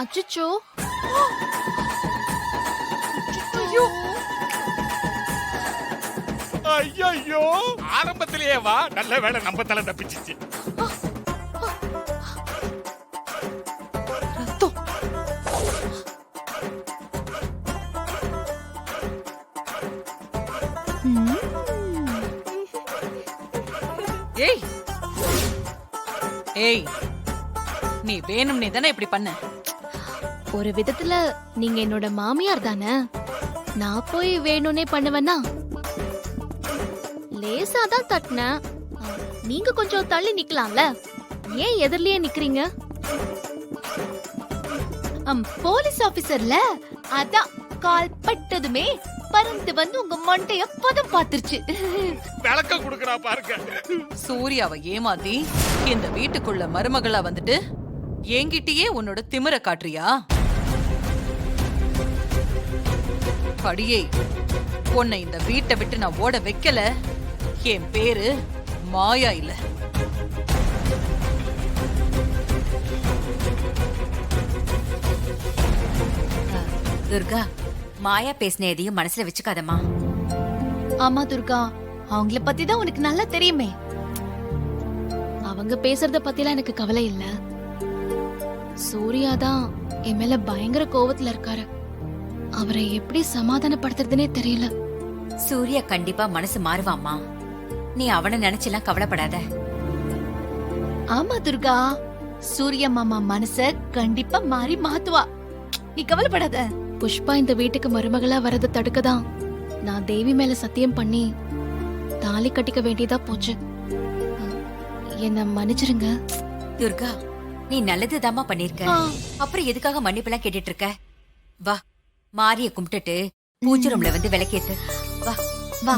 அச்சச்சோ. ஐயோ ஐயோ ஆரம்பத்திலேயே வா, நல்ல வேளை நம்ம தலை தப்பிச்சிச்சு. ரத்தம். ஏய் ஏய், நீ வேணும்னே தானே இப்படி பண்ண? ஒரு விதத்துல நீங்க என்னோட மாமியார் தானே, நான் போய் வேணும்னே பண்ணுவேன்னா? லேசா தான் தட்டினேன். நீங்க கொஞ்சம் தள்ளி நிக்கலாம்ல, ஏன் எதிரிலேயே நிக்கிறீங்க? போலீஸ் ஆபீசர்ல அதான் கால் பட்டதுமே பறந்து வந்து உங்க மண்டைய பதம் பாத்துருச்சு. விளக்க குடுக்கறா பாருங்க. சூர்யாவை ஏமாத்தி இந்த வீட்டுக்குள்ள மருமகளா வந்துட்டு என்கிட்டயே உன்னோட திமிர காட்டுறியா? படியே, உன்னை இந்த வீட்டை விட்டு நான் ஓட வைக்கல, என் பேரு மாயா இல்ல. துர்கா, மாயா பேசின எதையும் மனசுல வச்சுக்காதம்மா. ஆமா துர்கா, அவங்கள பத்தி தான் உனக்கு நல்லா தெரியுமே. அவங்க பேசுறத பத்திலாம் எனக்கு கவலை இல்ல. சூர்யா தான் என் மேல பயங்கர கோவத்துல இருக்காரு. அவரை எப்படி சமாதானப்படுத்துறதுனே தெரியல. சூர்யா கண்டிப்பா மனசு மாறுவாம்மா, நீ அவனை நினைச்செல்லாம் கவலைப்படாத. ஆமா துர்கா, சூர்யா மாமா மனச கண்டிப்பா மாறி மாத்துவா, நீ கவலைப்படாத. புஷ்பா இந்த வீட்டுக்கு மருமகளா வரதை தடுக்கதான் நான் தேவி மேல சத்தியம் பண்ணி தாலி கட்டிக்க வேண்டியதா போச்சு. என்ன மன்னிச்சிருங்க. துர்கா, நீ நல்லதுதாம்மா பண்ணிருக்க. அப்புறம் எதுக்காக மன்னிப்பெல்லாம் கேட்டுட்டு இருக்க? வா, மாரிய கும்பிட்டுட்டு பூஜை ரூம்ல வந்து விளக்கேத்து. வா வா.